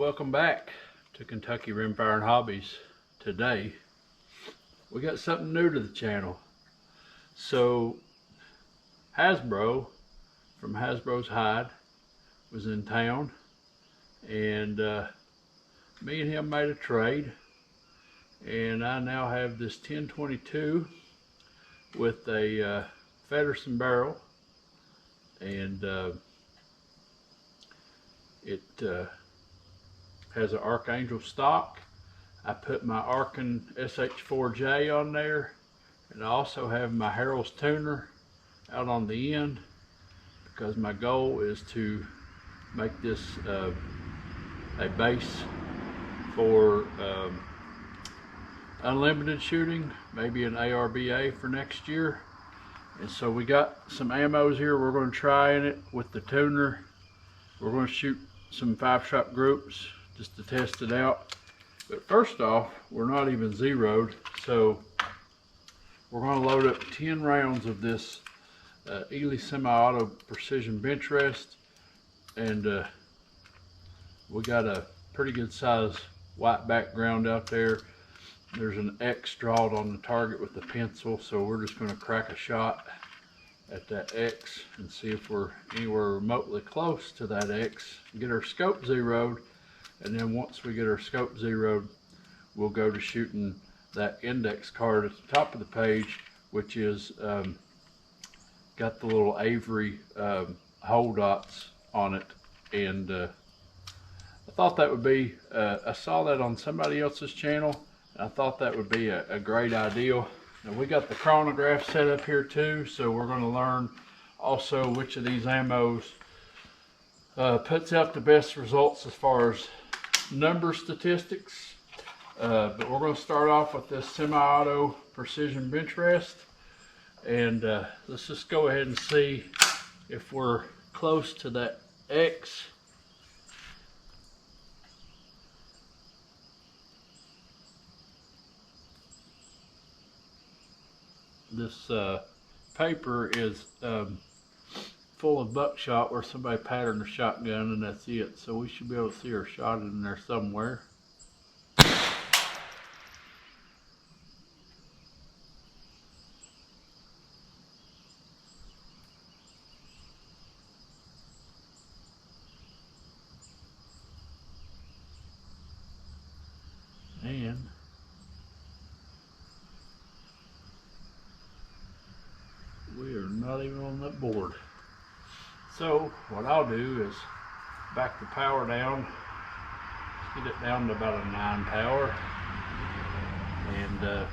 Welcome back to Kentucky Rimfire and Hobbies. Today we got something new to the channel. So Hasbro from Hasbro's Hide was in town, and me and him made a trade, and I now have this 1022 with a Feddersen barrel, and it has an Archangel stock. I put my Arkin SH4J on there, and I also have my Harold's tuner out on the end, because my goal is to make this a base for unlimited shooting, maybe an ARBA for next year. And so we got some ammos here we're going to try in it with the tuner. We're going to shoot some 5-shot groups just to test it out. But first off, we're not even zeroed, so we're going to load up 10 rounds of this Eley semi-auto precision bench rest, and we got a pretty good size white background out there. There's an X drawn on the target with the pencil, so we're just going to crack a shot at that X and see if we're anywhere remotely close to that X, get our scope zeroed, and then once we get our scope zeroed, we'll go to shooting that index card at the top of the page, which is got the little Avery hole dots on it. And I thought that would be, I saw that on somebody else's channel, and I thought that would be a great idea. Now we got the chronograph set up here too, so we're going to learn also which of these ammos puts out the best results as far as number statistics. But we're going to start off with this semi-auto precision bench rest, and let's just go ahead and see if we're close to that X. This paper is full of buckshot where somebody patterned a shotgun, and that's it. So we should be able to see our shot in there somewhere. And we are not even on that board. So what I'll do is back the power down, get it down to about a 9 power, and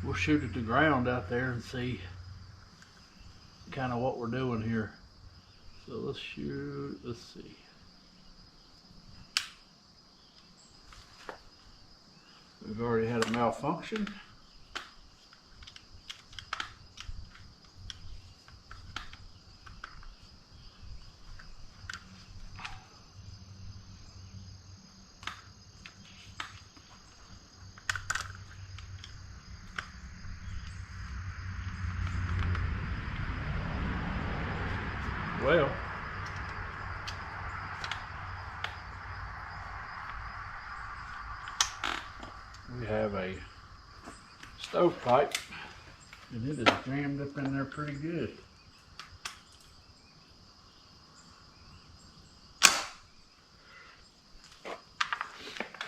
we'll shoot at the ground out there and see kind of what we're doing here. So let's shoot, let's see. We've already had a malfunction. Well, we have a stovepipe, and it is jammed up in there pretty good.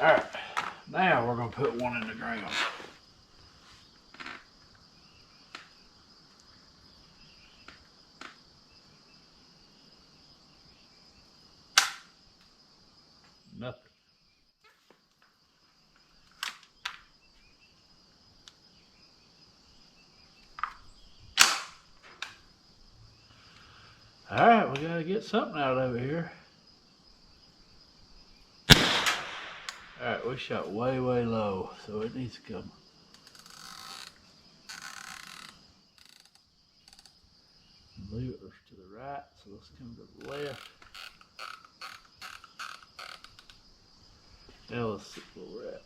Alright, now we're going to put one in the ground. Nothing. Alright, we gotta get something out of it here. Alright, we shot way low, so it needs to come. I believe it was to the right, so let's come to the left. Now let's see where we're at.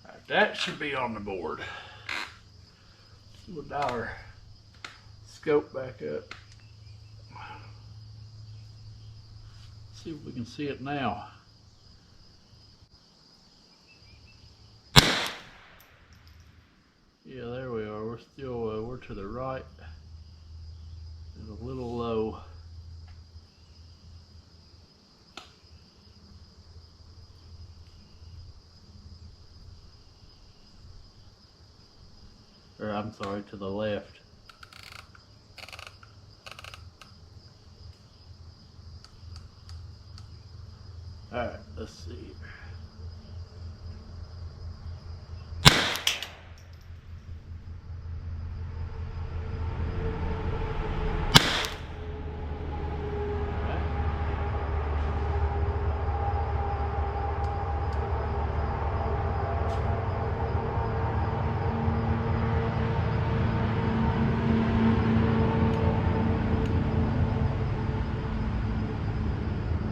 Alright, that should be on the board. We'll dial our scope back up. see if we can see it now. Yeah, there we are. We're still, we're to the right. It's a little low. Or I'm sorry, to the left. Alright, let's see.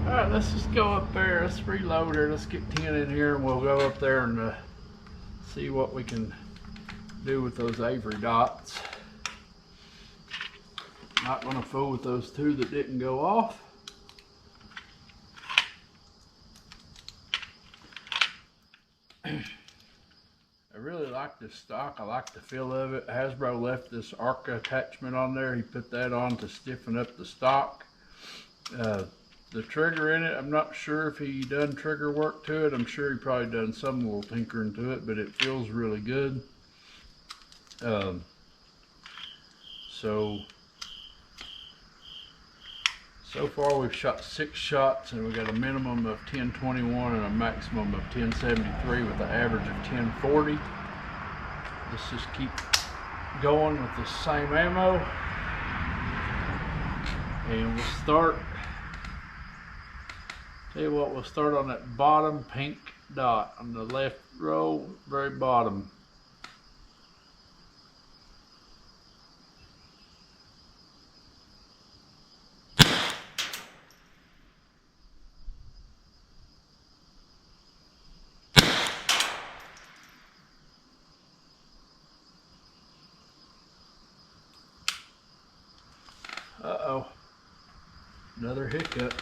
Alright, let's just go up there. Let's reload her. Let's get 10 in here and we'll go up there and see what we can do with those Avery dots. Not gonna fool with those two that didn't go off. I really like this stock. I like the feel of it. Hasbro left this ARCA attachment on there. He put that on to stiffen up the stock. The trigger in it, I'm not sure if he done trigger work to it. I'm sure he probably done some little tinkering to it, but it feels really good. So far we've shot 6 shots and we got a minimum of 1021 and a maximum of 1073 with an average of 1040. Let's just keep going with the same ammo. And we'll start, tell you what, we'll start on that bottom pink dot on the left row, very bottom. Uh-oh, another hiccup.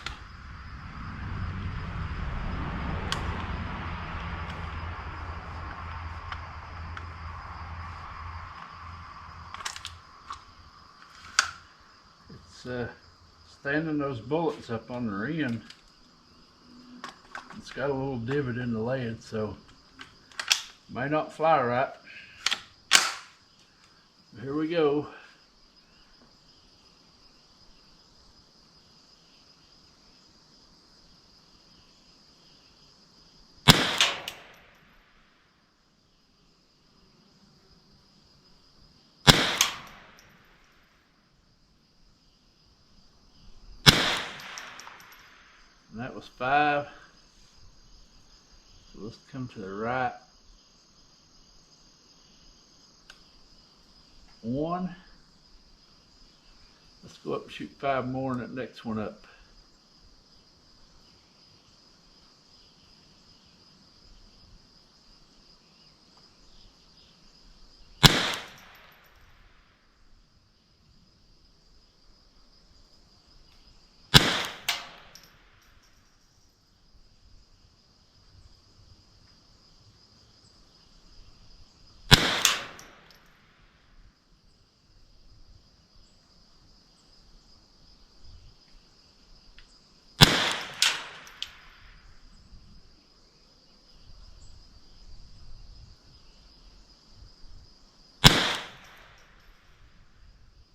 It's standing those bullets up on the end. It's got a little divot in the lead, so may not fly right. Here we go. And that was 5. So let's come to the right. 1. Let's go up and shoot 5 more and that next one up.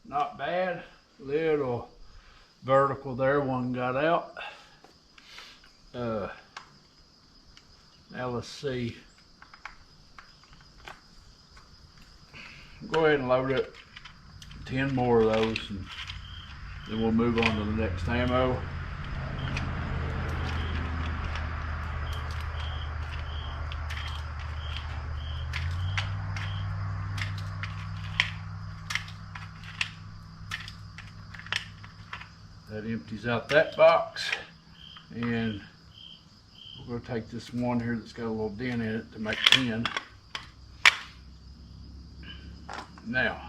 Not bad, little vertical there, one got out. Now let's see. Go ahead and load up 10 more of those and then we'll move on to the next ammo. That empties out that box, and we're going to take this one here that's got a little dent in it to make 10. Now,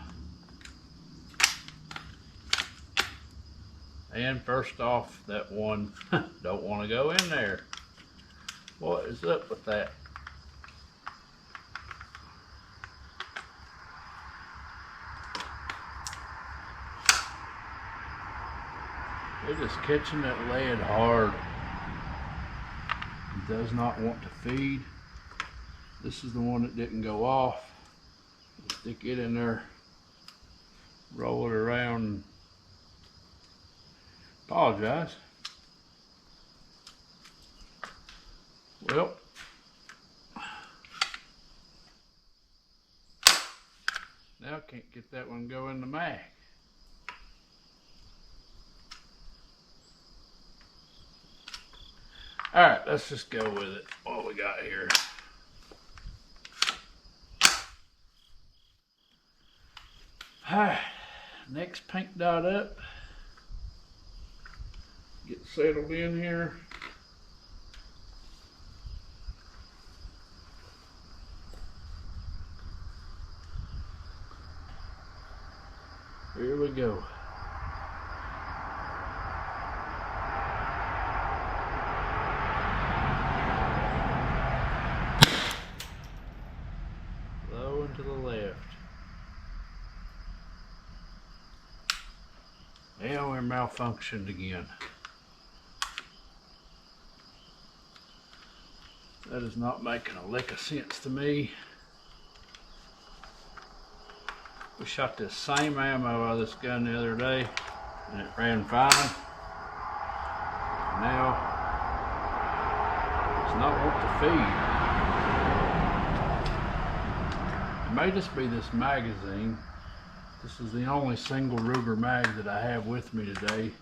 And first off, that one don't want to go in there. What is up with that? They're just catching that lead hard. It does not want to feed. This is the one that didn't go off. Stick it in there, roll it around. Apologize. Well, now can't get that one go in the mag. All right, let's just go with it. What we got here? All right, next pink dot up. Get settled in here. Here we go. Low and to the left. And we're malfunctioned again. That is not making a lick of sense to me. We shot this same ammo out of this gun the other day and it ran fine. Now it's not wanting to feed. It may just be this magazine. This is the only single Ruger mag that I have with me today.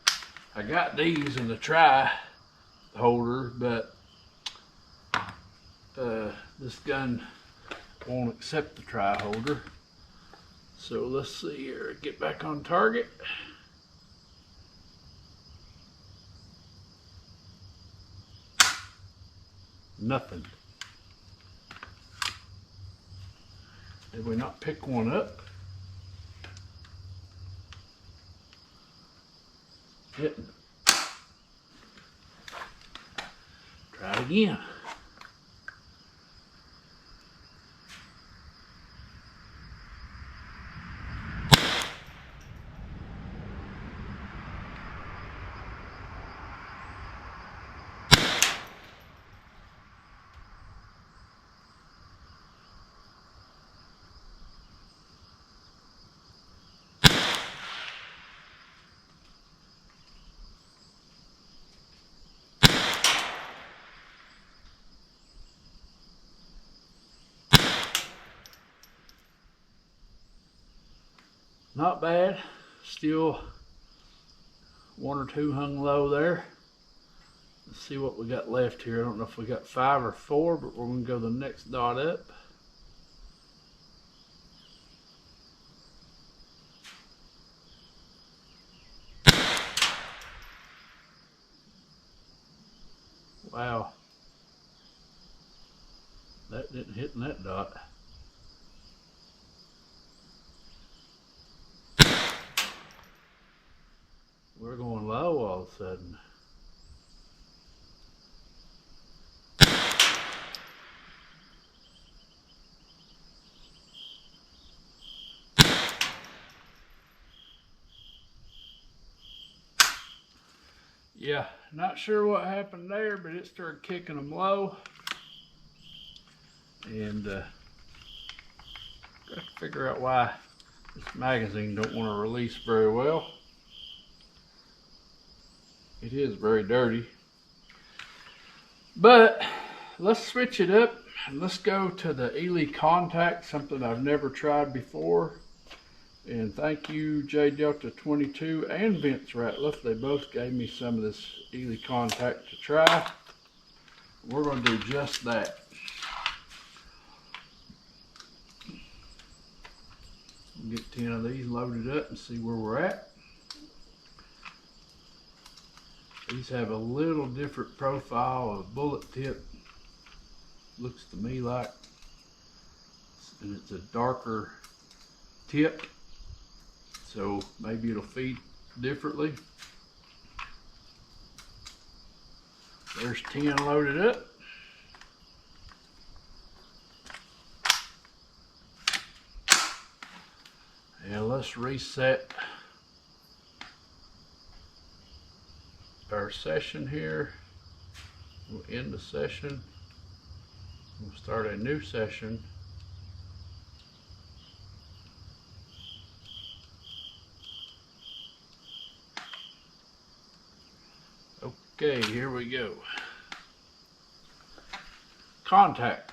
I got these in the tri holder, but this gun won't accept the tri holder. So let's see here, get back on target. Nothing. Did we not pick one up? Didn't. Try it again. Not bad. Still one or two hung low there. Let's see what we got left here. I don't know if we got 5 or 4, but we're going to go the next dot up. Wow. That didn't hit in that dot. We're going low all of a sudden. Yeah, not sure what happened there, but it started kicking them low. And got to figure out why this magazine don't want to release very well. It is very dirty. But let's switch it up and let's go to the Eley Contact, something I've never tried before. And thank you J Delta 22 and Vince Ratliff. They both gave me some of this Eley Contact to try. We're going to do just that. Get 10 of these loaded up and see where we're at. These have a little different profile of bullet tip, looks to me like, and it's a darker tip, so maybe it'll feed differently. There's 10 loaded up. And let's reset our session here. We'll end the session. We'll start a new session. Okay, here we go. Contact.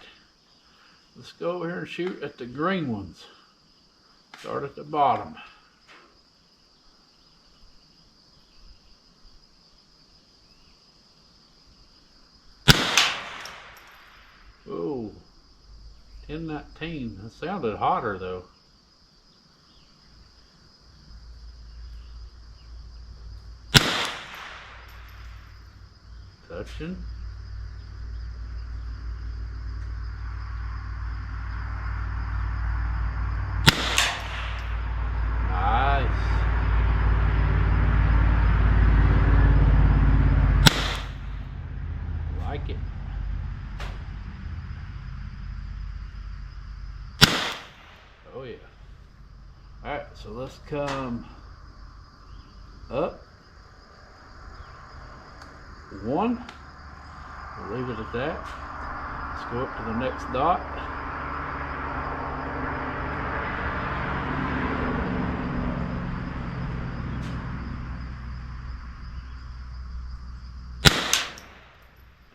Let's go over here and shoot at the green ones. Start at the bottom. Oh, 10-19. That sounded hotter though. Touching. Nice. Like it. Oh yeah. Alright, so let's come up. 1. We'll leave it at that. Let's go up to the next dot.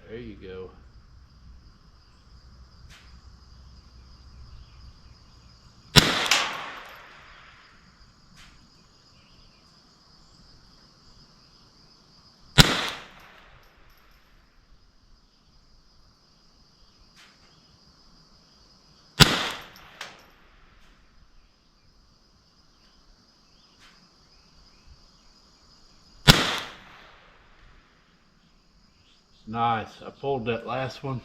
There you go. Nice. I pulled that last one.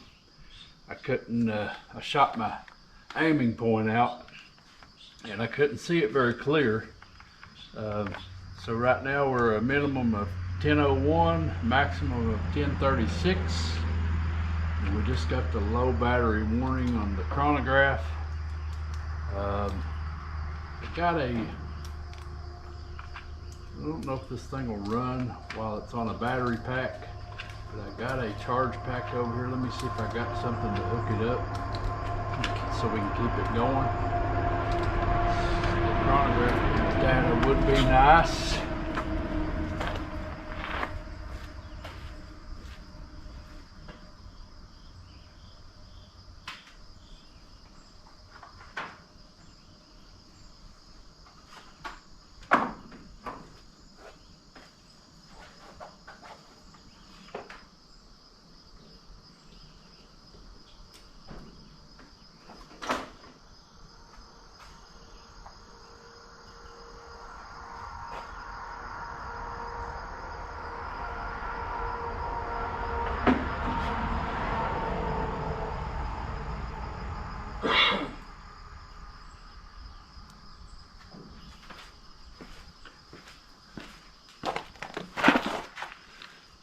I couldn't, I shot my aiming point out and I couldn't see it very clear. So right now we're a minimum of 10:01, maximum of 10:36. And we just got the low battery warning on the chronograph. I don't know if this thing will run while it's on a battery pack. But I got a charge pack over here. Let me see if I got something to hook it up so we can keep it going. The chronograph data would be nice.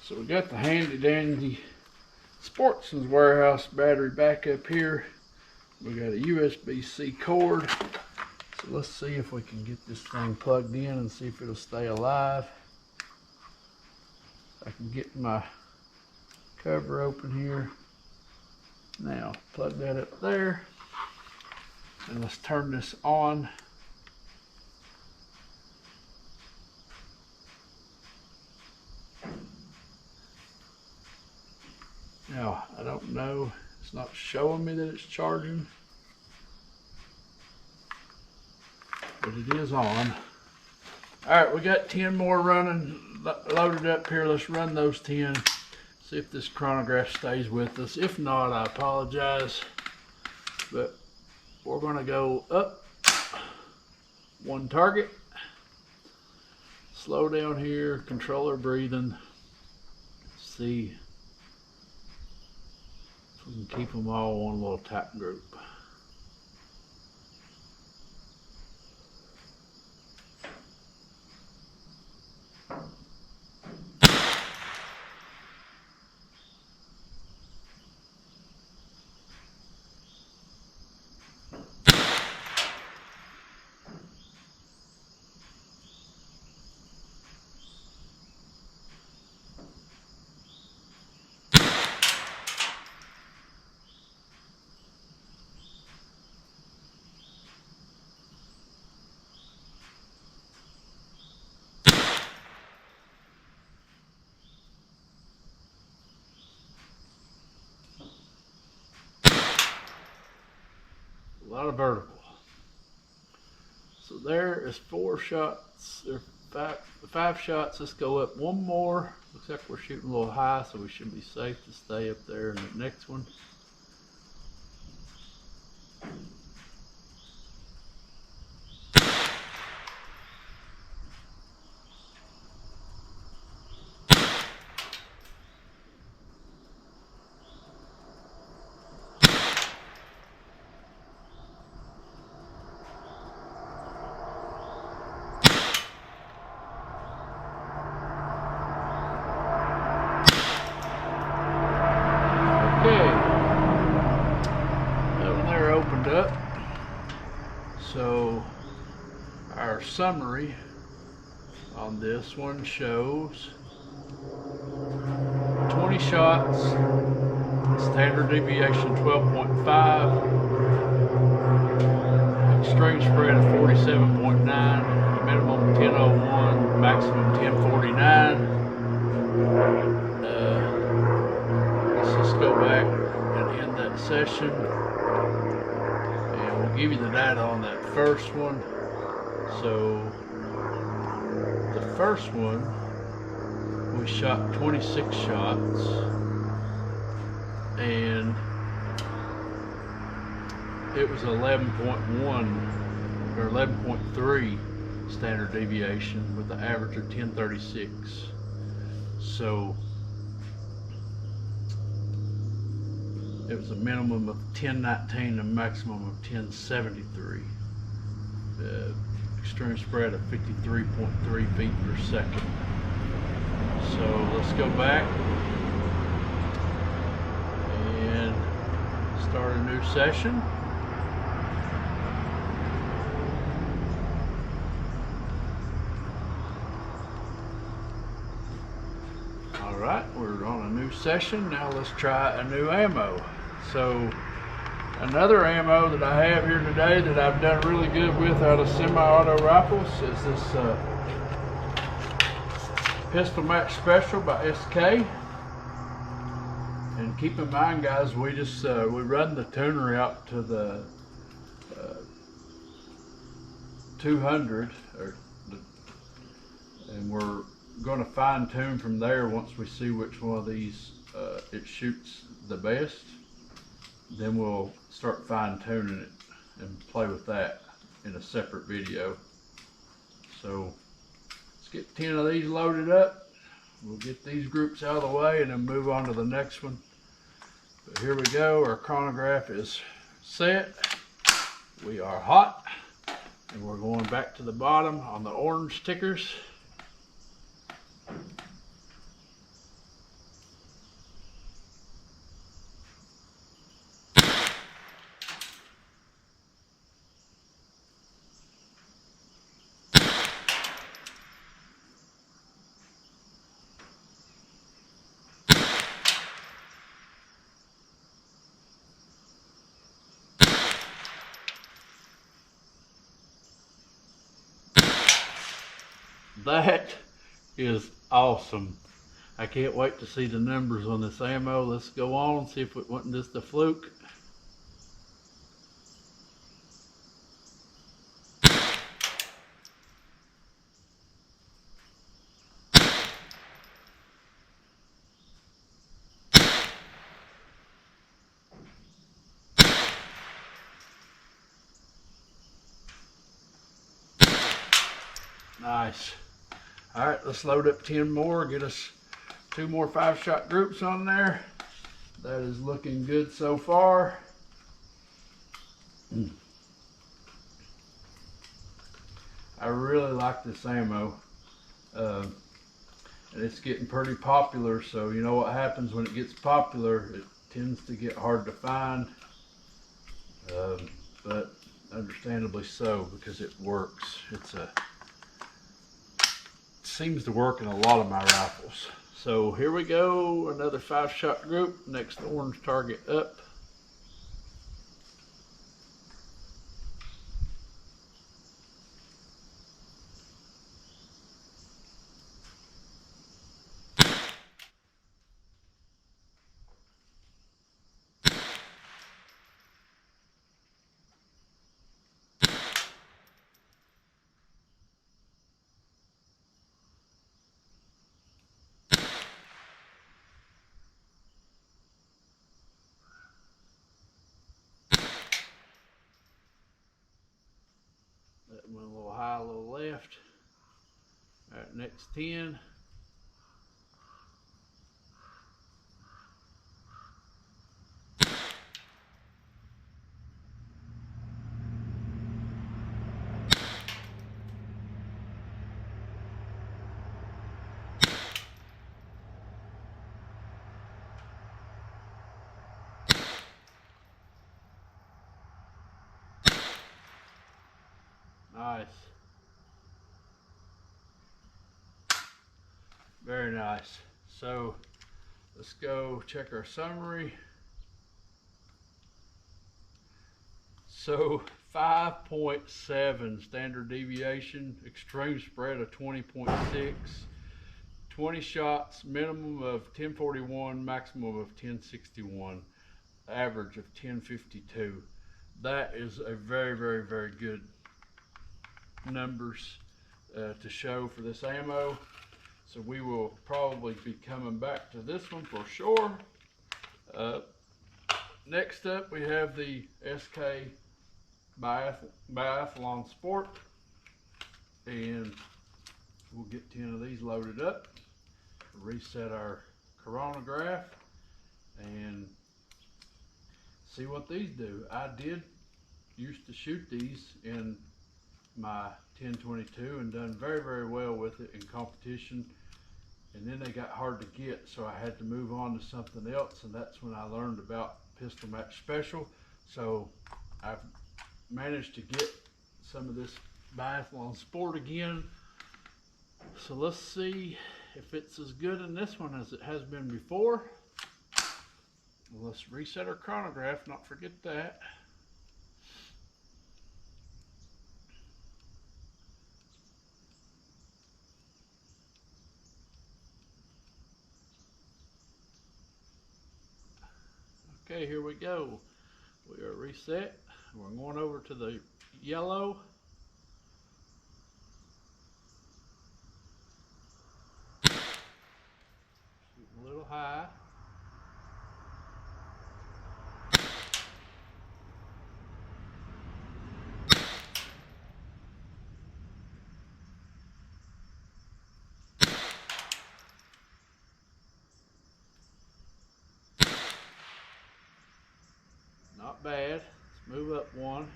So we got the handy dandy Sportsman's Warehouse battery back up here. We got a USB-C cord. So let's see if we can get this thing plugged in and see if it'll stay alive. I can get my cover open here. Now plug that up there. And let's turn this on. Now, I don't know, it's not showing me that it's charging, but it is on. All right, we got 10 more running, loaded up here. Let's run those 10, see if this chronograph stays with us. If not, I apologize, but we're gonna go up 1 target, slow down here, control our breathing, see if we can keep them all one little tight group. lot of vertical. So there is 4 shots. There are five shots. Let's go up one more. Looks like we're shooting a little high, so we should be safe to stay up there in the next one. Up. So our summary on this one shows 20 shots, standard deviation 12.5, extreme spread of 47.9, minimum 1001, maximum 1049. Let's just go back and end that session. Give you the data on that first one. So the first one, we shot 26 shots, and it was 11.1 or 11.3 standard deviation with the average of 1036. So it was a minimum of 1019 and a maximum of 1073. Extreme spread of 53.3 feet per second. So let's go back and start a new session. All right, we're on a new session. Now let's try a new ammo. So another ammo that I have here today that I've done really good with out of semi-auto rifles is this Pistol Match Special by SK. And keep in mind, guys, we just we run the tuner out to the 200, and we're going to fine tune from there once we see which one of these it shoots the best. Then we'll start fine tuning it and play with that in a separate video. So let's get 10 of these loaded up. We'll get these groups out of the way and then move on to the next one. But here we go, our chronograph is set. We are hot, and we're going back to the bottom on the orange tickers. That is awesome. I can't wait to see the numbers on this ammo. Let's go on and see if it wasn't just a fluke. Nice. All right, let's load up 10 more, get us 2 more 5-shot groups on there. That is looking good so far. I really like this ammo. And it's getting pretty popular, so you know what happens when it gets popular, it tends to get hard to find. But understandably so, because it works. Seems to work in a lot of my rifles. So here we go, another 5-shot group, next orange target up. next 10. Nice. Very nice. So let's go check our summary. So 5.7 standard deviation, extreme spread of 20.6, 20 shots, minimum of 1041, maximum of 1061, average of 1052. That is a very, very, very good numbers to show for this ammo. So we will probably be coming back to this one for sure. Next up we have the SK biathlon sport, and we'll get 10 of these loaded up, reset our chronograph, and see what these do. I did used to shoot these in my 1022 and done very, very well with it in competition, and then they got hard to get, so I had to move on to something else, and that's when I learned about pistol match special. So I've managed to get some of this biathlon sport again. So let's see if it's as good in this one as it has been before. Let's reset our chronograph, not forget that. Okay, here we go. We are reset. We're going over to the yellow. Shooting a little high. Not bad. Let's move up one.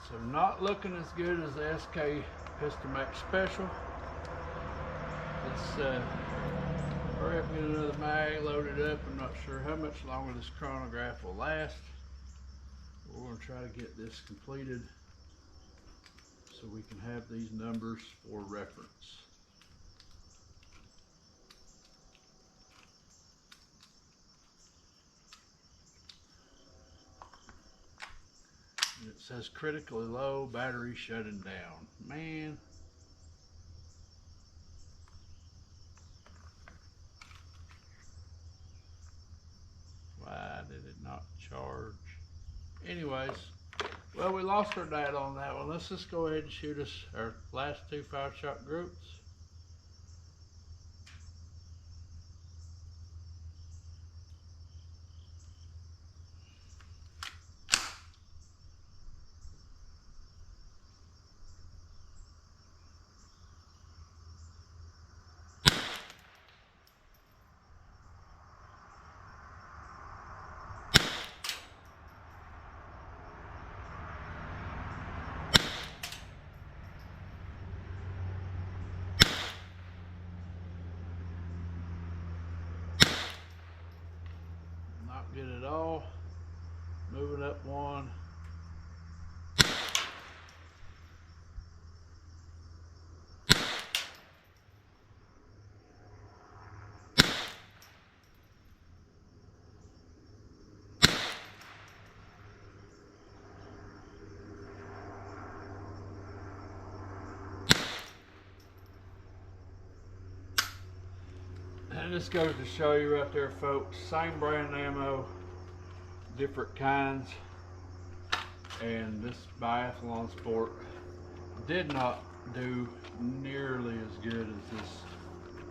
So not looking as good as the SK Pistol Max Special. Let's hurry up and get another mag loaded up. I'm not sure how much longer this chronograph will last. We're going to try to get this completed so we can have these numbers for reference. And it says critically low, battery shutting down. Man. Why did it not charge? Anyways, well, we lost our data on that one. Let's just go ahead and shoot us our last two 5-shot groups. Not good at all. Moving up one. And just goes to show you right there, folks, same brand ammo, different kinds, and this biathlon sport did not do nearly as good as this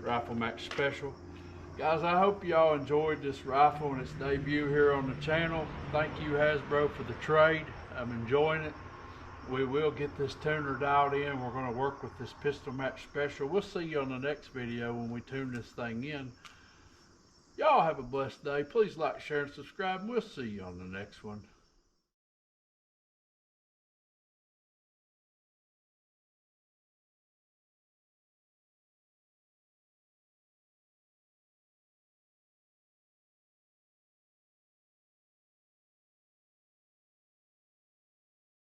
Rifle Max Special. Guys, I hope y'all enjoyed this rifle and its debut here on the channel. Thank you, Hasbro, for the trade. I'm enjoying it. We will get this tuner dialed in. We're going to work with this Pistol Max Special. We'll see you on the next video when we tune this thing in. Y'all have a blessed day. Please like, share, and subscribe, and we'll see you on the next one.